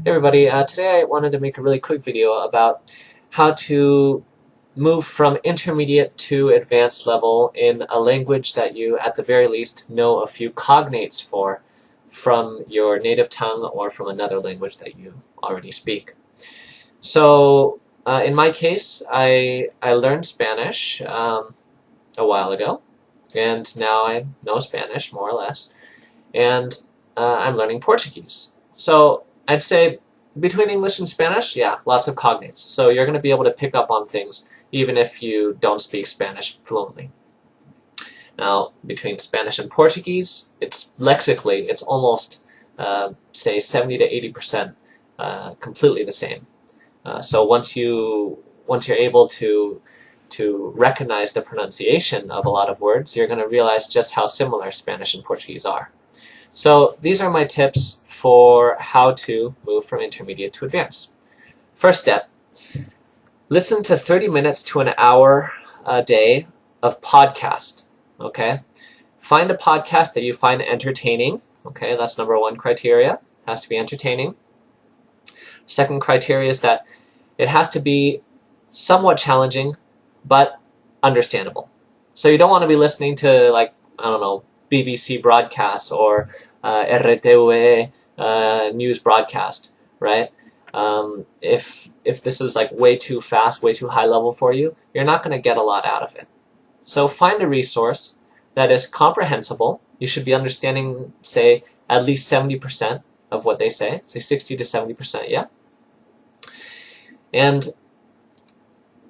Hey everybody, today I wanted to make a really quick video about how to move from intermediate to advanced level in a language that you, at the very least, know a few cognates for from your native tongue or from another language that you already speak. So, in my case, I learned Spanish a while ago, and now I know Spanish, more or less, and I'm learning Portuguese. So I'd say between English and Spanish, yeah, lots of cognates. So you're going to be able to pick up on things even if you don't speak Spanish fluently. Now, between Spanish and Portuguese, it's lexically, it's almost, say, 70 to 80% completely the same. So once you're able to recognize the pronunciation of a lot of words, you're going to realize just how similar Spanish and Portuguese are. So these are my tips for how to move from intermediate to advanced. First step, listen to 30 minutes to an hour a day of podcast, okay? Find a podcast that you find entertaining, okay? That's number one criteria, it has to be entertaining. Second criteria is that it has to be somewhat challenging, but understandable. So you don't want to be listening to, like, I don't know, BBC broadcasts or RTV news broadcast, right? If this is like way too fast, way too high level for you, you're not going to get a lot out of it. So find a resource that is comprehensible. You should be understanding, say, at least 70% of what they say 60 to 70%, yeah? And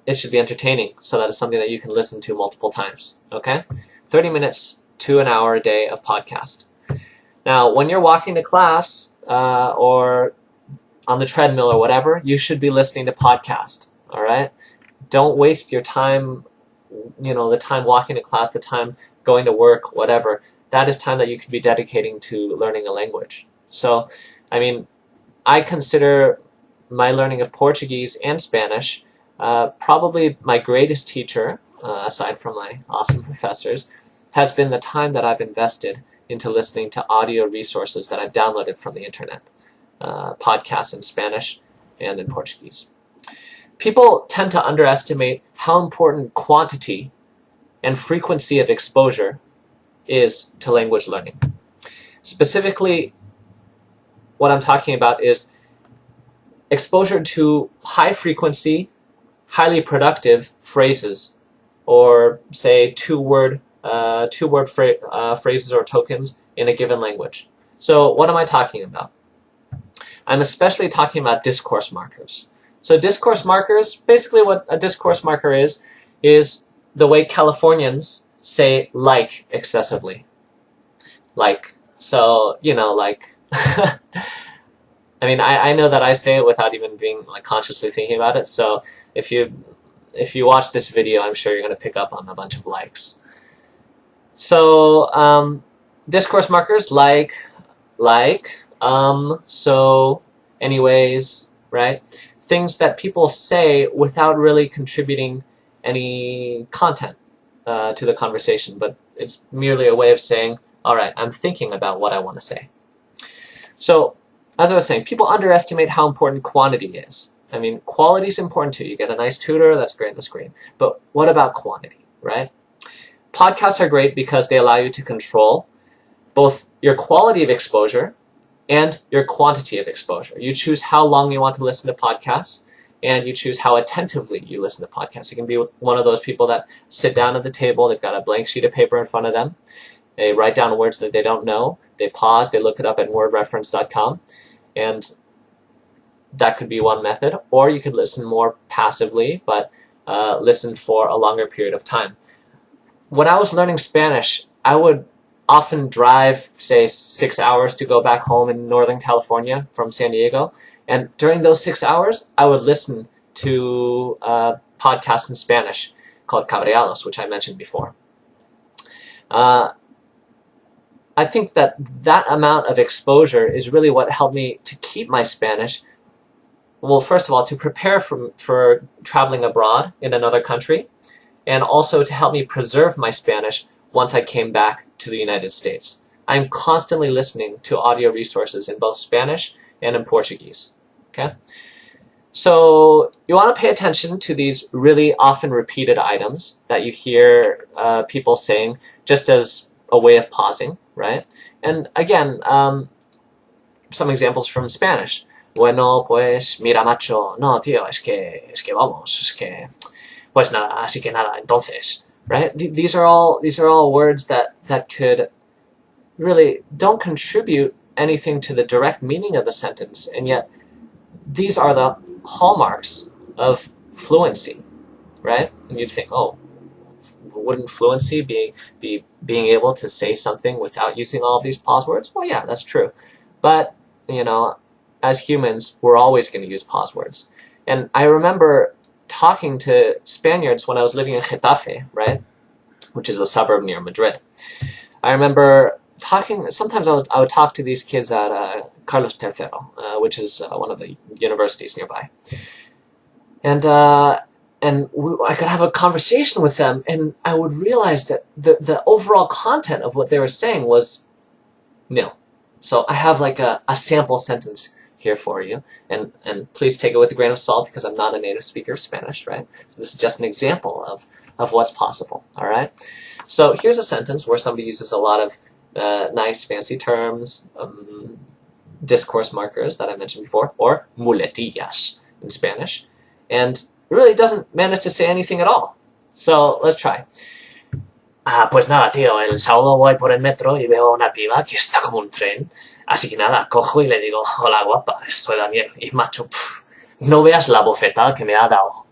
it should be entertaining, so that it's something that you can listen to multiple times, okay? 30 minutes to an hour a day of podcast. Now, when you're walking to class or on the treadmill or whatever, you should be listening to podcast, all right? Don't waste your time, the time walking to class, the time going to work, whatever. That is time that you could be dedicating to learning a language. So, I mean, I consider my learning of Portuguese and Spanish probably my greatest teacher, aside from my awesome professors, has been the time that I've invested into listening to audio resources that I've downloaded from the internet, podcasts in Spanish and in Portuguese. People tend to underestimate how important quantity and frequency of exposure is to language learning. Specifically, what I'm talking about is exposure to high frequency, highly productive phrases, or say two-word phrases or tokens in a given language. So what am I talking about? I'm especially talking about discourse markers. So discourse markers, basically what a discourse marker is the way Californians say like excessively. Like, so, like, I mean, I know that I say it without even being like consciously thinking about it, so if you watch this video, I'm sure you're going to pick up on a bunch of likes. So, discourse markers like, so, anyways, right? Things that people say without really contributing any content to the conversation, but it's merely a way of saying, all right, I'm thinking about what I want to say. So, as I was saying, people underestimate how important quantity is. I mean, quality is important too. You get a nice tutor, that's great, that's great. But what about quantity, right? Podcasts are great because they allow you to control both your quality of exposure and your quantity of exposure. You choose how long you want to listen to podcasts, and you choose how attentively you listen to podcasts. You can be one of those people that sit down at the table, they've got a blank sheet of paper in front of them, they write down words that they don't know, they pause, they look it up at wordreference.com, and that could be one method. Or you could listen more passively, but listen for a longer period of time. When I was learning Spanish, I would often drive, say, 6 hours to go back home in Northern California from San Diego. And during those 6 hours, I would listen to podcasts in Spanish called Cabreados, which I mentioned before. I think that amount of exposure is really what helped me to keep my Spanish. Well, first of all, to prepare for traveling abroad in another country, and also to help me preserve my Spanish once I came back to the United States. I'm constantly listening to audio resources in both Spanish and in Portuguese. Okay? So you want to pay attention to these really often repeated items that you hear people saying just as a way of pausing, right? And again, some examples from Spanish. Bueno, pues, mira, macho, no, tío, es que vamos, es que, pues nada, así que nada, entonces, right? These are all words that could really don't contribute anything to the direct meaning of the sentence, and yet these are the hallmarks of fluency, right? And you'd think, oh, wouldn't fluency be being able to say something without using all of these pause words? Well, yeah, that's true. But, you know, as humans, we're always going to use pause words. And I remember talking to Spaniards when I was living in Getafe, right, which is a suburb near Madrid. I remember talking, sometimes I would talk to these kids at Carlos III, which is one of the universities nearby. And I could have a conversation with them, and I would realize that the overall content of what they were saying was nil. So I have like a sample sentence here for you, and please take it with a grain of salt because I'm not a native speaker of Spanish, right? So this is just an example of what's possible, all right? So here's a sentence where somebody uses a lot of nice fancy terms, discourse markers that I mentioned before, or muletillas in Spanish, and really doesn't manage to say anything at all. So let's try. Ah, pues nada, tío, el sábado voy por el metro y veo a una piba que está como un tren. Así que nada, cojo y le digo, hola guapa, soy Daniel. Y macho, no veas la bofetada que me ha dado.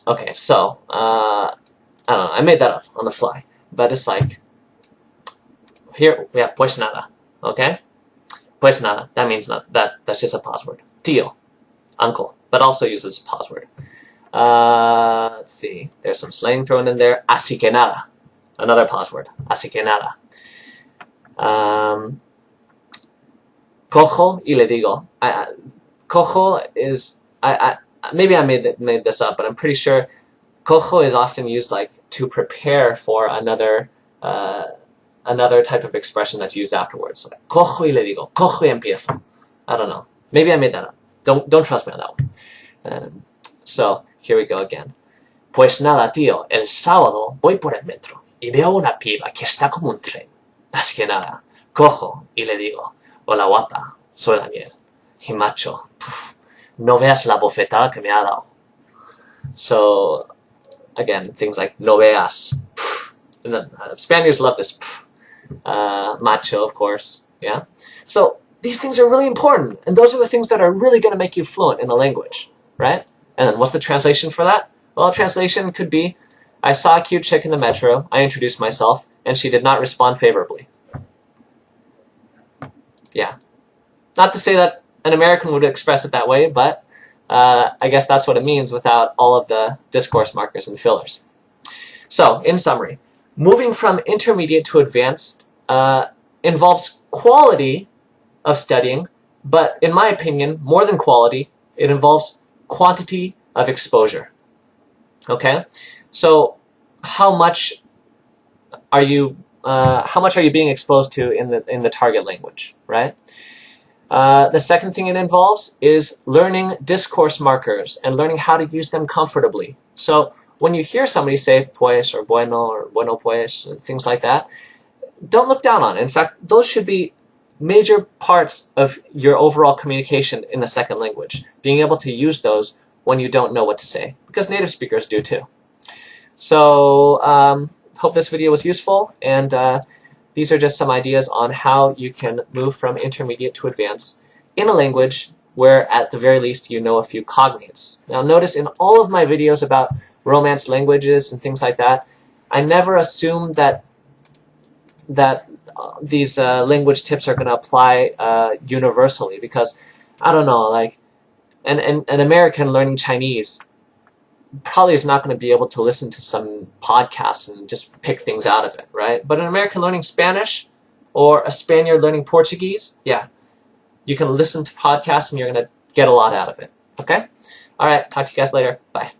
Okay, so, I don't know, I made that up on the fly. But it's like, here we have pues nada, okay? Pues nada, that means not, that's just a pause word. Tío, uncle, but also uses pause word. Let's see, there's some slang thrown in there. Así que nada, another pause word. Así que nada. Cojo y le digo. Cojo is, maybe I made this up, but I'm pretty sure cojo is often used like to prepare for another type of expression that's used afterwards. So, cojo y le digo. Cojo y empiezo. I don't know. Maybe I made that up. Don't trust me on that one. So here we go again. Pues nada, tío, el sábado voy por el metro y veo una piba que está como un tren. Así que nada, cojo y le digo, hola guapa, soy Daniel. Y macho, no veas la bofetada que me ha dado. So, again, things like no veas. And then, Spaniards love this. Macho, of course. Yeah. So these things are really important, and those are the things that are really going to make you fluent in the language, right? And then what's the translation for that? Well, translation could be, I saw a cute chick in the metro, I introduced myself, and she did not respond favorably. Yeah. Not to say that an American would express it that way, but I guess that's what it means without all of the discourse markers and fillers. So, in summary, moving from intermediate to advanced involves quality of studying, but in my opinion, more than quality, it involves quantity of exposure. Okay, so how much are you being exposed to in the target language, right? The second thing it involves is learning discourse markers and learning how to use them comfortably. So when you hear somebody say pues or bueno pues, things like that, don't look down on it. In fact, those should be major parts of your overall communication in the second language, being able to use those when you don't know what to say, because native speakers do too. So hope this video was useful, and these are just some ideas on how you can move from intermediate to advanced in a language where at the very least you know a few cognates. Now notice in all of my videos about Romance languages and things like that, I never assume that these language tips are going to apply universally, because I don't know, like an American learning Chinese probably is not going to be able to listen to some podcasts and just pick things out of it, right? But an American learning Spanish or a Spaniard learning Portuguese, yeah, you can listen to podcasts and you're going to get a lot out of it, okay? All right, talk to you guys later. Bye.